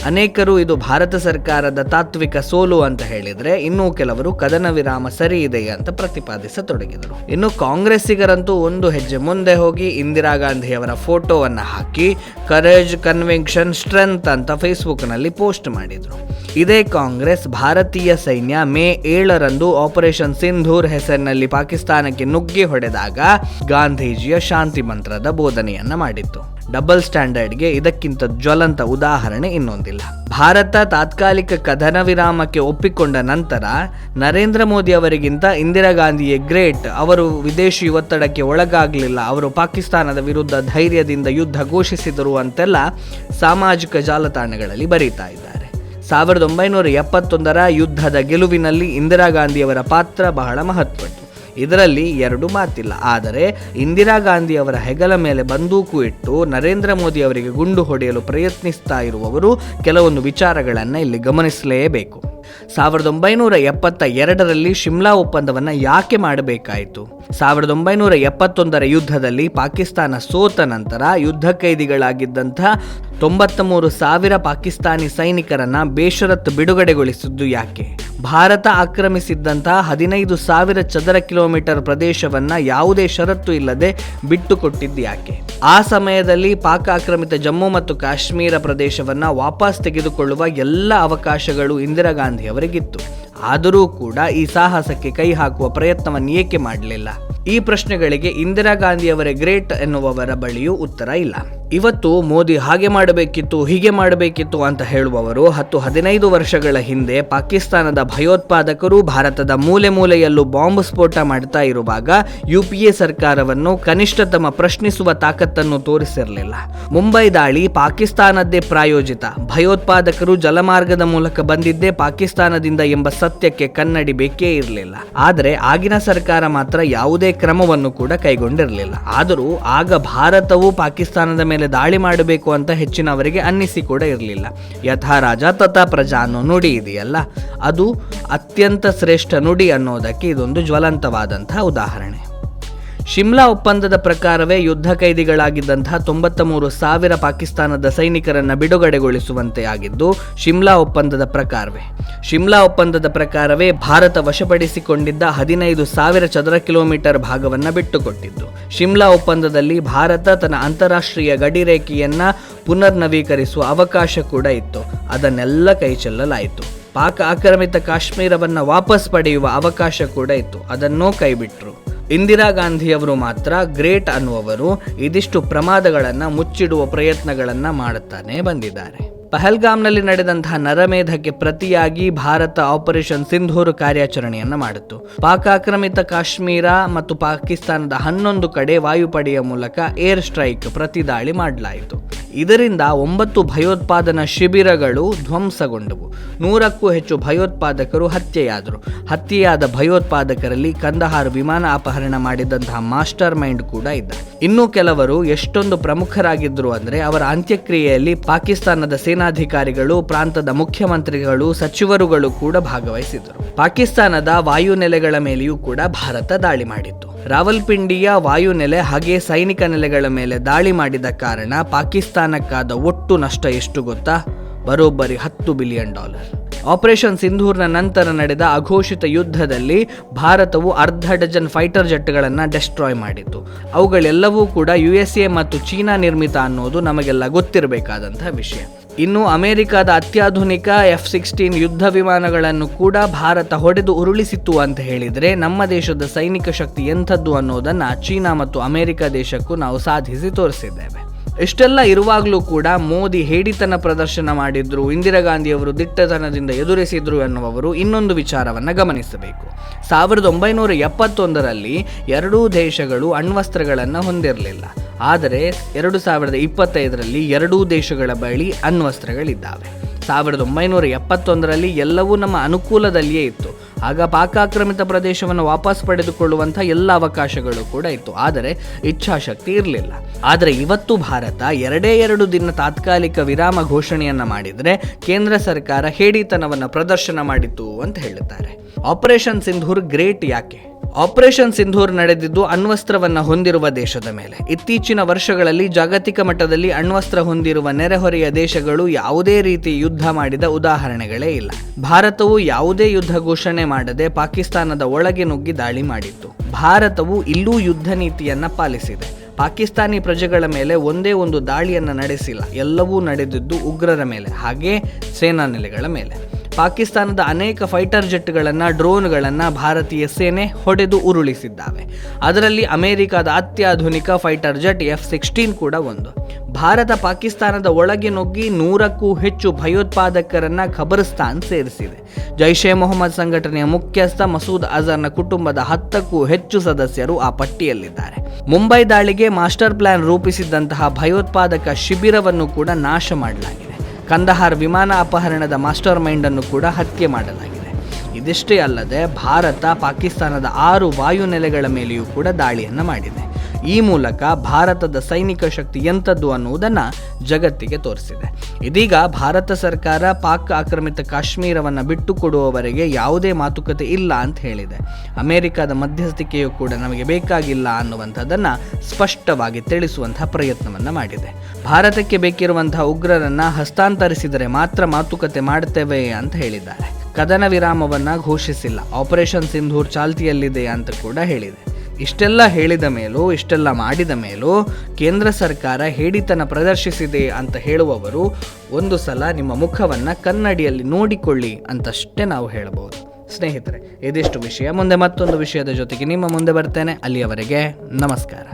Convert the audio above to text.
ಅನೇಕರು ಇದು ಭಾರತ ಸರ್ಕಾರದ ತಾತ್ವಿಕ ಸೋಲು ಅಂತ ಹೇಳಿದ್ರೆ, ಇನ್ನೂ ಕೆಲವರು ಕದನ ವಿರಾಮ ಸರಿ ಇದೆ ಅಂತ ಪ್ರತಿಪಾದಿಸತೊಡಗಿದರು. ಇನ್ನು ಕಾಂಗ್ರೆಸ್ಸಿಗರಂತೂ ಒಂದು ಹೆಜ್ಜೆ ಮುಂದೆ ಹೋಗಿ ಇಂದಿರಾ ಗಾಂಧಿಯವರ ಫೋಟೋವನ್ನು ಹಾಕಿ ಕರೇಜ್, ಕನ್ವಿಕ್ಷನ್, ಸ್ಟ್ರೆಂತ್ ಅಂತ ಫೇಸ್ಬುಕ್ನಲ್ಲಿ ಪೋಸ್ಟ್ ಮಾಡಿದರು. ಇದೇ ಕಾಂಗ್ರೆಸ್ ಭಾರತೀಯ ಸೈನ್ಯ ಮೇ 7ರಂದು ಆಪರೇಷನ್ ಸಿಂಧೂರ್ ಹೆಸರಿನಲ್ಲಿ ಪಾಕಿಸ್ತಾನಕ್ಕೆ ನುಗ್ಗಿ ಹೊಡೆದಾಗ ಗಾಂಧೀಜಿಯ ಶಾಂತಿ ಮಂತ್ರದ ಬೋಧನೆಯನ್ನ ಮಾಡಿತ್ತು. ಡಬಲ್ ಸ್ಟ್ಯಾಂಡರ್ಡ್ಗೆ ಇದಕ್ಕಿಂತ ಜ್ವಲಂತ ಉದಾಹರಣೆ ಇನ್ನೊಂದಿಲ್ಲ. ಭಾರತ ತಾತ್ಕಾಲಿಕ ಕದನ ವಿರಾಮಕ್ಕೆ ಒಪ್ಪಿಕೊಂಡ ನಂತರ ನರೇಂದ್ರ ಮೋದಿ ಅವರಿಗಿಂತ ಇಂದಿರಾ ಗಾಂಧಿಯೇ ಗ್ರೇಟ್, ಅವರು ವಿದೇಶಿ ಒತ್ತಡಕ್ಕೆ ಒಳಗಾಗಲಿಲ್ಲ, ಅವರು ಪಾಕಿಸ್ತಾನದ ವಿರುದ್ಧ ಧೈರ್ಯದಿಂದ ಯುದ್ಧ ಘೋಷಿಸಿದರು ಅಂತೆಲ್ಲ ಸಾಮಾಜಿಕ ಜಾಲತಾಣಗಳಲ್ಲಿ ಬರೀತಾ ಇದ್ದಾರೆ. 1971ರ ಯುದ್ಧದ ಗೆಲುವಿನಲ್ಲಿ ಇಂದಿರಾ ಗಾಂಧಿಯವರ ಪಾತ್ರ ಬಹಳ ಮಹತ್ವದ್ದು, ಇದರಲ್ಲಿ ಎರಡು ಮಾತಿಲ್ಲ. ಆದರೆ ಇಂದಿರಾ ಗಾಂಧಿಯವರ ಹೆಗಲ ಮೇಲೆ ಬಂದೂಕು ಇಟ್ಟು ನರೇಂದ್ರ ಮೋದಿ ಅವರಿಗೆ ಗುಂಡು ಹೊಡೆಯಲು ಪ್ರಯತ್ನಿಸ್ತಾ ಇರುವವರು ಕೆಲವೊಂದು ವಿಚಾರಗಳನ್ನು ಇಲ್ಲಿ ಗಮನಿಸಲೇಬೇಕು. 1972ರಲ್ಲಿ ಶಿಮ್ಲಾ ಒಪ್ಪಂದವನ್ನು ಯಾಕೆ ಮಾಡಬೇಕಾಯಿತು? 1971ರ ಯುದ್ಧದಲ್ಲಿ ಪಾಕಿಸ್ತಾನ ಸೋತ ನಂತರ ಯುದ್ಧ ಕೈದಿಗಳಾಗಿದ್ದಂಥ 93,000 ಪಾಕಿಸ್ತಾನಿ ಸೈನಿಕರನ್ನ ಬೇಷರತ್ತು ಬಿಡುಗಡೆಗೊಳಿಸಿದ್ದು ಯಾಕೆ? ಭಾರತ ಆಕ್ರಮಿಸಿದ್ದಂತಹ 15,000 ಚದರ ಕಿಲೋಮೀಟರ್ ಪ್ರದೇಶವನ್ನ ಯಾವುದೇ ಷರತ್ತು ಇಲ್ಲದೆ ಬಿಟ್ಟುಕೊಟ್ಟಿದ್ದು ಯಾಕೆ? ಆ ಸಮಯದಲ್ಲಿ ಪಾಕ್ ಆಕ್ರಮಿತ ಜಮ್ಮು ಮತ್ತು ಕಾಶ್ಮೀರ ಪ್ರದೇಶವನ್ನ ವಾಪಸ್ ತೆಗೆದುಕೊಳ್ಳುವ ಎಲ್ಲ ಅವಕಾಶಗಳು ಇಂದಿರಾ ಗಾಂಧಿ ಅವರಿಗಿತ್ತು. ಆದರೂ ಕೂಡ ಈ ಸಾಹಸಕ್ಕೆ ಕೈ ಹಾಕುವ ಪ್ರಯತ್ನವನ್ನು ಏಕೆ ಮಾಡಲಿಲ್ಲ? ಈ ಪ್ರಶ್ನೆಗಳಿಗೆ ಇಂದಿರಾ ಗಾಂಧಿಯವರೇ ಗ್ರೇಟ್ ಎನ್ನುವವರ ಬಳಿಯೂ ಉತ್ತರ ಇಲ್ಲ. ಇವತ್ತು ಮೋದಿ ಹಾಗೆ ಮಾಡಬೇಕಿತ್ತು, ಹೀಗೆ ಮಾಡಬೇಕಿತ್ತು ಅಂತ ಹೇಳುವವರು 10-15 ವರ್ಷಗಳ ಹಿಂದೆ ಪಾಕಿಸ್ತಾನದ ಭಯೋತ್ಪಾದಕರು ಭಾರತದ ಮೂಲೆ ಮೂಲೆಯಲ್ಲೂ ಬಾಂಬ್ ಸ್ಫೋಟ ಮಾಡ್ತಾ ಇರುವಾಗ UPA ಸರ್ಕಾರವನ್ನು ಕನಿಷ್ಠ ತಮ್ಮ ಪ್ರಶ್ನಿಸುವ ತಾಕತ್ತನ್ನು ತೋರಿಸಿರಲಿಲ್ಲ. ಮುಂಬೈ ದಾಳಿ ಪಾಕಿಸ್ತಾನದ್ದೇ ಪ್ರಾಯೋಜಿತ, ಭಯೋತ್ಪಾದಕರು ಜಲಮಾರ್ಗದ ಮೂಲಕ ಬಂದಿದ್ದೇ ಪಾಕಿಸ್ತಾನದಿಂದ ಎಂಬ ಸತ್ಯಕ್ಕೆ ಕನ್ನಡಿ ಬೇಕೇ ಇರಲಿಲ್ಲ. ಆದರೆ ಆಗಿನ ಸರ್ಕಾರ ಮಾತ್ರ ಯಾವುದೇ ಕ್ರಮವನ್ನು ಕೂಡ ಕೈಗೊಂಡಿರಲಿಲ್ಲ. ಆದರೂ ಆಗ ಭಾರತವು ಪಾಕಿಸ್ತಾನದ ಮೇಲೆ ದಾಳಿ ಮಾಡಬೇಕು ಅಂತ ಹೆಚ್ಚಿನವರಿಗೆ ಅನ್ನಿಸಿ ಕೂಡ ಇರಲಿಲ್ಲ. ಯಥಾ ರಾಜ ತಥಾ ಪ್ರಜಾ ಅನ್ನೋ ನುಡಿ ಇದೆಯಲ್ಲ, ಅದು ಅತ್ಯಂತ ಶ್ರೇಷ್ಠ ನುಡಿ ಅನ್ನೋದಕ್ಕೆ ಇದೊಂದು ಜ್ವಲಂತವಾದಂತಹ ಉದಾಹರಣೆ. ಶಿಮ್ಲಾ ಒಪ್ಪಂದದ ಪ್ರಕಾರವೇ ಯುದ್ಧ ಕೈದಿಗಳಾಗಿದ್ದಂತಹ 93,000 ಪಾಕಿಸ್ತಾನದ ಸೈನಿಕರನ್ನು ಬಿಡುಗಡೆಗೊಳಿಸುವಂತೆ ಆಗಿದ್ದು ಶಿಮ್ಲಾ ಒಪ್ಪಂದದ ಪ್ರಕಾರವೇ ಭಾರತ ವಶಪಡಿಸಿಕೊಂಡಿದ್ದ 15,000 ಚದರ ಕಿಲೋಮೀಟರ್ ಭಾಗವನ್ನು ಬಿಟ್ಟುಕೊಟ್ಟಿದ್ದು. ಶಿಮ್ಲಾ ಒಪ್ಪಂದದಲ್ಲಿ ಭಾರತ ತನ್ನ ಅಂತಾರಾಷ್ಟ್ರೀಯ ಗಡಿರೇಖೆಯನ್ನ ಪುನರ್ ನವೀಕರಿಸುವ ಅವಕಾಶ ಕೂಡ ಇತ್ತು. ಅದನ್ನೆಲ್ಲ ಕೈ ಚೆಲ್ಲಲಾಯಿತು. ಪಾಕ್ ಆಕ್ರಮಿತ ಕಾಶ್ಮೀರವನ್ನು ವಾಪಸ್ ಪಡೆಯುವ ಅವಕಾಶ ಕೂಡ ಇತ್ತು. ಅದನ್ನೂ ಕೈಬಿಟ್ರು. ಇಂದಿರಾ ಗಾಂಧಿಯವರು ಮಾತ್ರ ಗ್ರೇಟ್ ಅನ್ನುವರು ಇದಿಷ್ಟು ಪ್ರಮಾದಗಳನ್ನು ಮುಚ್ಚಿಡುವ ಪ್ರಯತ್ನಗಳನ್ನು ಮಾಡುತ್ತಾನೆ ಬಂದಿದ್ದಾರೆ. ಪಹಲ್ಗಾಮ್ನಲ್ಲಿ ನಡೆದಂತಹ ನರಮೇಧಕ್ಕೆ ಪ್ರತಿಯಾಗಿ ಭಾರತ ಆಪರೇಷನ್ ಸಿಂಧೂರ್ ಕಾರ್ಯಾಚರಣೆಯನ್ನು ಮಾಡಿತು. ಪಾಕ್ ಆಕ್ರಮಿತ ಕಾಶ್ಮೀರ ಮತ್ತು ಪಾಕಿಸ್ತಾನದ 11 ಕಡೆ ವಾಯುಪಡೆಯ ಮೂಲಕ ಏರ್ ಸ್ಟ್ರೈಕ್ ಪ್ರತಿದಾಳಿ ಮಾಡಲಾಯಿತು. ಇದರಿಂದ 9 ಭಯೋತ್ಪಾದನಾ ಶಿಬಿರಗಳು ಧ್ವಂಸಗೊಂಡವು. 100ಕ್ಕೂ ಹೆಚ್ಚು ಭಯೋತ್ಪಾದಕರು ಹತ್ಯೆಯಾದರು. ಹತ್ಯೆಯಾದ ಭಯೋತ್ಪಾದಕರಲ್ಲಿ ಕಂದಹಾರ್ ವಿಮಾನ ಅಪಹರಣ ಮಾಡಿದಂತಹ ಮಾಸ್ಟರ್ ಮೈಂಡ್ ಕೂಡ ಇದ್ದ. ಇನ್ನೂ ಕೆಲವರು ಎಷ್ಟೊಂದು ಪ್ರಮುಖರಾಗಿದ್ದರು ಅಂದರೆ ಅವರ ಅಂತ್ಯಕ್ರಿಯೆಯಲ್ಲಿ ಪಾಕಿಸ್ತಾನದ ಸೇನಾಧಿಕಾರಿಗಳು, ಪ್ರಾಂತದ ಮುಖ್ಯಮಂತ್ರಿಗಳು, ಸಚಿವರುಗಳು ಕೂಡ ಭಾಗವಹಿಸಿದರು. ಪಾಕಿಸ್ತಾನದ ವಾಯುನೆಲೆಗಳ ಮೇಲೆಯೂ ಕೂಡ ಭಾರತ ದಾಳಿ ಮಾಡಿತ್ತು. ರಾವಲ್ಪಿಂಡಿಯ ವಾಯುನೆಲೆ ಹಾಗೆ ಸೈನಿಕ ನೆಲೆಗಳ ಮೇಲೆ ದಾಳಿ ಮಾಡಿದ ಕಾರಣ ಪಾಕಿಸ್ತಾನಕ್ಕಾದ ಒಟ್ಟು ನಷ್ಟ ಎಷ್ಟು ಗೊತ್ತಾ? ಬರೋಬ್ಬರಿ $10 ಬಿಲಿಯನ್. ಆಪರೇಷನ್ ಸಿಂಧೂರ್ನ ನಂತರ ನಡೆದ ಅಘೋಷಿತ ಯುದ್ಧದಲ್ಲಿ ಭಾರತವು 1/2 ಡಜನ್ ಫೈಟರ್ ಜೆಟ್ಗಳನ್ನು ಡೆಸ್ಟ್ರಾಯ್ ಮಾಡಿತ್ತು. ಅವುಗಳೆಲ್ಲವೂ ಕೂಡ USA ಮತ್ತು ಚೀನಾ ನಿರ್ಮಿತ ಅನ್ನೋದು ನಮಗೆಲ್ಲ ಗೊತ್ತಿರಬೇಕಾದಂತಹ ವಿಷಯ. ಇನ್ನು ಅಮೆರಿಕದ ಅತ್ಯಾಧುನಿಕ F-16 ಯುದ್ಧ ವಿಮಾನಗಳನ್ನು ಕೂಡ ಭಾರತ ಹೊಡೆದು ಉರುಳಿಸಿತ್ತು ಅಂತ ಹೇಳಿದರೆ ನಮ್ಮ ದೇಶದ ಸೈನಿಕ ಶಕ್ತಿ ಎಂಥದ್ದು ಅನ್ನೋದನ್ನು ಚೀನಾ ಮತ್ತು ಅಮೆರಿಕ ದೇಶಕ್ಕೂ ನಾವು ಸಾಧಿಸಿ ತೋರಿಸಿದ್ದೇವೆ. ಇಷ್ಟೆಲ್ಲ ಇರುವಾಗಲೂ ಕೂಡ ಮೋದಿ ಹೇಡಿತನ ಪ್ರದರ್ಶನ ಮಾಡಿದ್ರು, ಇಂದಿರಾ ಗಾಂಧಿಯವರು ದಿಟ್ಟತನದಿಂದ ಎದುರಿಸಿದ್ರು ಎನ್ನುವವರು ಇನ್ನೊಂದು ವಿಚಾರವನ್ನು ಗಮನಿಸಬೇಕು. 1971ರಲ್ಲಿ ಎರಡೂ ದೇಶಗಳು ಅಣ್ವಸ್ತ್ರಗಳನ್ನು ಹೊಂದಿರಲಿಲ್ಲ. ಆದರೆ 2025ರಲ್ಲಿ ಎರಡೂ ದೇಶಗಳ ಬಳಿ ಅಣ್ವಸ್ತ್ರಗಳಿದ್ದಾವೆ. 1971ರಲ್ಲಿ ಎಲ್ಲವೂ ನಮ್ಮ ಅನುಕೂಲದಲ್ಲಿಯೇ ಇತ್ತು. ಆಗ ಪಾಕ್ ಆಕ್ರಮಿತ ಪ್ರದೇಶವನ್ನು ವಾಪಸ್ ಪಡೆದುಕೊಳ್ಳುವಂಥ ಎಲ್ಲ ಅವಕಾಶಗಳು ಕೂಡ ಇತ್ತು. ಆದರೆ ಇಚ್ಛಾಶಕ್ತಿ ಇರಲಿಲ್ಲ. ಆದರೆ ಇವತ್ತು ಭಾರತ 2 ದಿನ ತಾತ್ಕಾಲಿಕ ವಿರಾಮ ಘೋಷಣೆಯನ್ನು ಮಾಡಿದರೆ ಕೇಂದ್ರ ಸರ್ಕಾರ ಹೇಡಿತನವನ್ನು ಪ್ರದರ್ಶನ ಮಾಡಿತು ಅಂತ ಹೇಳುತ್ತಾರೆ. ಆಪರೇಷನ್ ಸಿಂಧೂರ್ ಗ್ರೇಟ್ ಯಾಕೆ? ಆಪರೇಷನ್ ಸಿಂಧೂರ್ ನಡೆದಿದ್ದು ಅಣ್ವಸ್ತ್ರವನ್ನು ಹೊಂದಿರುವ ದೇಶದ ಮೇಲೆ. ಇತ್ತೀಚಿನ ವರ್ಷಗಳಲ್ಲಿ ಜಾಗತಿಕ ಮಟ್ಟದಲ್ಲಿ ಅಣ್ವಸ್ತ್ರ ಹೊಂದಿರುವ ನೆರೆಹೊರೆಯ ದೇಶಗಳು ಯಾವುದೇ ರೀತಿ ಯುದ್ಧ ಮಾಡಿದ ಉದಾಹರಣೆಗಳೇ ಇಲ್ಲ. ಭಾರತವು ಯಾವುದೇ ಯುದ್ಧ ಘೋಷಣೆ ಮಾಡದೆ ಪಾಕಿಸ್ತಾನದ ಒಳಗೆ ನುಗ್ಗಿ ದಾಳಿ ಮಾಡಿತ್ತು. ಭಾರತವು ಇಲ್ಲೂ ಯುದ್ಧ ನೀತಿಯನ್ನ ಪಾಲಿಸಿದೆ. ಪಾಕಿಸ್ತಾನಿ ಪ್ರಜೆಗಳ ಮೇಲೆ ಒಂದೇ ಒಂದು ದಾಳಿಯನ್ನು ನಡೆಸಿಲ್ಲ. ಎಲ್ಲವೂ ನಡೆದಿದ್ದು ಉಗ್ರರ ಮೇಲೆ, ಹಾಗೆ ಸೇನಾ ನೆಲೆಗಳ ಮೇಲೆ. ಪಾಕಿಸ್ತಾನದ ಅನೇಕ ಫೈಟರ್ ಜೆಟ್ಗಳನ್ನು, ಡ್ರೋನ್ಗಳನ್ನು ಭಾರತೀಯ ಸೇನೆ ಹೊಡೆದು ಉರುಳಿಸಿದ್ದಾವೆ. ಅದರಲ್ಲಿ ಅಮೆರಿಕದ ಅತ್ಯಾಧುನಿಕ ಫೈಟರ್ ಜೆಟ್ F-16 ಕೂಡ ಒಂದು. ಭಾರತ ಪಾಕಿಸ್ತಾನದ ಒಳಗೆ ನುಗ್ಗಿ 100ಕ್ಕೂ ಹೆಚ್ಚು ಭಯೋತ್ಪಾದಕರನ್ನ ಖಬರ್ಸ್ತಾನ್ ಸೇರಿಸಿದೆ. ಜೈಷ್ ಎ ಮೊಹಮ್ಮದ್ ಸಂಘಟನೆಯ ಮುಖ್ಯಸ್ಥ ಮಸೂದ್ ಅಜರ್ನ ಕುಟುಂಬದ 10ಕ್ಕೂ ಹೆಚ್ಚು ಸದಸ್ಯರು ಆ ಪಟ್ಟಿಯಲ್ಲಿದ್ದಾರೆ. ಮುಂಬೈ ದಾಳಿಗೆ ಮಾಸ್ಟರ್ ಪ್ಲಾನ್ ರೂಪಿಸಿದ್ದಂತಹ ಭಯೋತ್ಪಾದಕ ಶಿಬಿರವನ್ನು ಕೂಡ ನಾಶ ಮಾಡಲಾಗಿದೆ. ಕಂದಹಾರ್ ವಿಮಾನ ಅಪಹರಣದ ಮಾಸ್ಟರ್ ಮೈಂಡ್ ಅನ್ನು ಕೂಡ ಹತ್ಯೆ ಮಾಡಲಾಗಿದೆ. ಇದಿಷ್ಟೇ ಅಲ್ಲದೆ ಭಾರತ ಪಾಕಿಸ್ತಾನದ 6 ವಾಯುನೆಲೆಗಳ ಮೇಲೆಯೂ ಕೂಡ ದಾಳಿಯನ್ನು ಮಾಡಿದೆ. ಈ ಮೂಲಕ ಭಾರತದ ಸೈನಿಕ ಶಕ್ತಿ ಎಂಥದ್ದು ಅನ್ನುವುದನ್ನು ಜಗತ್ತಿಗೆ ತೋರಿಸಿದೆ. ಇದೀಗ ಭಾರತ ಸರ್ಕಾರ ಪಾಕ್ ಆಕ್ರಮಿತ ಕಾಶ್ಮೀರವನ್ನು ಬಿಟ್ಟುಕೊಡುವವರೆಗೆ ಯಾವುದೇ ಮಾತುಕತೆ ಇಲ್ಲ ಅಂತ ಹೇಳಿದೆ. ಅಮೆರಿಕದ ಮಧ್ಯಸ್ಥಿಕೆಯು ಕೂಡ ನಮಗೆ ಬೇಕಾಗಿಲ್ಲ ಅನ್ನುವಂಥದ್ದನ್ನು ಸ್ಪಷ್ಟವಾಗಿ ತಿಳಿಸುವಂತಹ ಪ್ರಯತ್ನವನ್ನು ಮಾಡಿದೆ. ಭಾರತಕ್ಕೆ ಬೇಕಿರುವಂತಹ ಉಗ್ರರನ್ನು ಹಸ್ತಾಂತರಿಸಿದರೆ ಮಾತ್ರ ಮಾತುಕತೆ ಮಾಡ್ತೇವೆ ಅಂತ ಹೇಳಿದ್ದಾರೆ. ಕದನ ವಿರಾಮವನ್ನು ಘೋಷಿಸಿಲ್ಲ. ಆಪರೇಷನ್ ಸಿಂಧೂರ್ ಚಾಲ್ತಿಯಲ್ಲಿದೆ ಅಂತ ಕೂಡ ಹೇಳಿದೆ. ಇಷ್ಟೆಲ್ಲ ಹೇಳಿದ ಮೇಲೂ, ಇಷ್ಟೆಲ್ಲ ಮಾಡಿದ ಮೇಲೂ ಕೇಂದ್ರ ಸರ್ಕಾರ ಹೇಡಿತನ ಪ್ರದರ್ಶಿಸಿದೆ ಅಂತ ಹೇಳುವವರು ಒಂದು ಸಲ ನಿಮ್ಮ ಮುಖವನ್ನು ಕನ್ನಡಿಯಲ್ಲಿ ನೋಡಿಕೊಳ್ಳಿ ಅಂತಷ್ಟೇ ನಾವು ಹೇಳಬಹುದು. ಸ್ನೇಹಿತರೆ, ಇದಿಷ್ಟು ವಿಷಯ. ಮುಂದೆ ಮತ್ತೊಂದು ವಿಷಯದ ಜೊತೆಗೆ ನಿಮ್ಮ ಮುಂದೆ ಬರ್ತೇನೆ. ಅಲ್ಲಿಯವರೆಗೆ ನಮಸ್ಕಾರ.